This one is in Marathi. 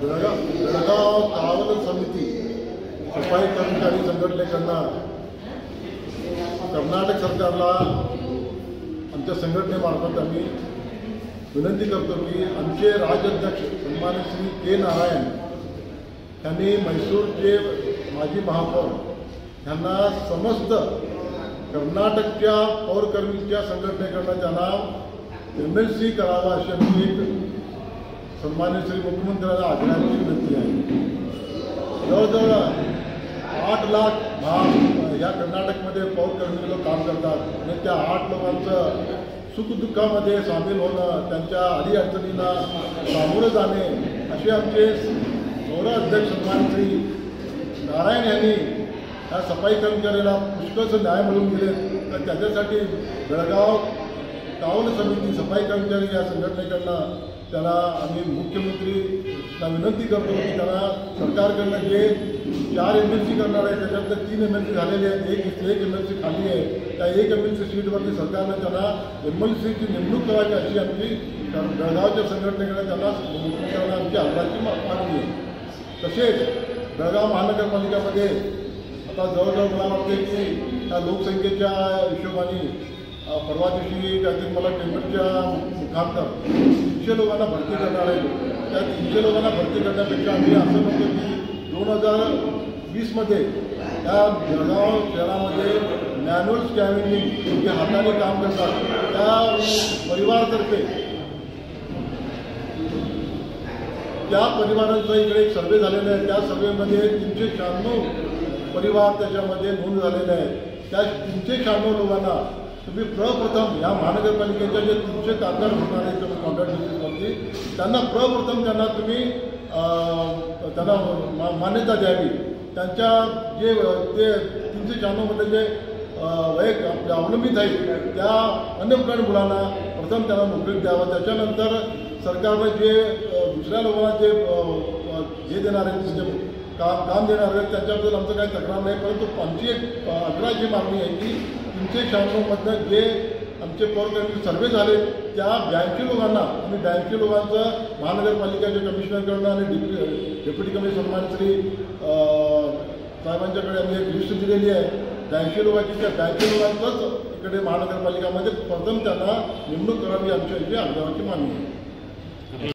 बेळगाव कावल समिती सफाई कर्मचारी संघटनेकडनं कर्नाटक सरकारला आमच्या संघटनेमार्फत आम्ही विनंती करतो की आमचे राज्याध्यक्ष सन्माननीय श्री के नारायण यांनी मैसूरचे माजी महापौर यांना समस्त कर्नाटकच्या पौरकर्मीच्या संघटनेकडनं त्यांना MLC करावा अशी आमची सन्माननीय श्री मुख्यमंत्र्यांना आग्रहाची विनंती आहे. जवळजवळ 8 लाख या कर्नाटकमध्ये पौरकर्मी लोक काम करतात आणि त्या 8 लोकांचं सुखदुःखामध्ये सामील होणं, त्यांच्या अडीअडचणींना सामोरं जाणे असे आमचे गौरवाध्यक्ष सन्माननीय श्री नारायण यांनी या सफाई कर्मचाऱ्याला पुष्कळचं न्याय मिळवून दिले. तर त्याच्यासाठी बेळगाव कावल समिती सफाई कर्मचारी या संघटनेकडनं त्याला आम्ही मुख्यमंत्रीला विनंती करतो की त्यांना सरकारकडनं जे 4 MLC करणार आहे त्याच्यातलं 3 MLC झालेले आहेत, एक MLC खाली आहे. त्या 1 MLC सीटवरती सरकारनं त्यांना MLCची नेमणूक करावी अशी आमची बेळगावच्या संघटनेकडे त्यांना मुख्यमंत्र्यांना आमची आग्रहाची मागणी आहे. तसेच बेळगाव महानगरपालिकामध्ये आता जवळजवळ मला वाटते की त्या लोकसंख्येच्या हिशोबाने परवा दिवशी काहीतरी मला टेंबरच्या मुखांतर 300 लोकांना भरती करणार आहे. त्या 300 लोकांना भरती करण्यापेक्षा आम्ही असं म्हणतो की 2020मध्ये त्या बेळगाव शहरामध्ये मॅन्युअल स्कॅव्हेंजिंग जे हाताने काम करतात त्या परिवारातर्फे त्या परिवारांचा इकडे एक सर्वे झालेला आहे. त्या सर्वेमध्ये 396 परिवार त्याच्यामध्ये नोंद झालेले आहेत. त्या 396 लोकांना तुम्ही प्रप्रथम या महानगरपालिकेच्या जे 300 कामगार होणार आहेत तुम्ही कॉन्ट्रॅक्ट बेसिसवरती त्यांना प्रप्रथम त्यांना तुम्ही त्यांना मान्यता द्यावी. त्यांच्या जे ते 396 जे अवलंबित आहेत त्या अनएम्प्लॉईड मुलांना प्रथम त्यांना नोकरी द्यावं. त्याच्यानंतर सरकारनं जे दुसऱ्या लोकांना जे देणार आहेत म्हणजे काम देणार आहेत त्याच्याबद्दल आमचं काही तक्रार नाही. परंतु आमची एक आग्रहाची मागणी आहे की 396मधनं जे आमचे पौरकर्मी सर्वे झाले त्या 82 लोकांना आणि 82 लोकांचं महानगरपालिकेच्या कमिशनरकडनं आणि डेप्युटी कमिशनर सन्मान श्री साहेबांच्याकडे आम्ही एक लिस्ट दिलेली आहे. 82 लोकांची त्या 82 लोकांचंच इकडे महानगरपालिकामध्ये प्रथम त्यांना नेमणूक करावी आमच्या इथे आग्रहाची मागणी आहे.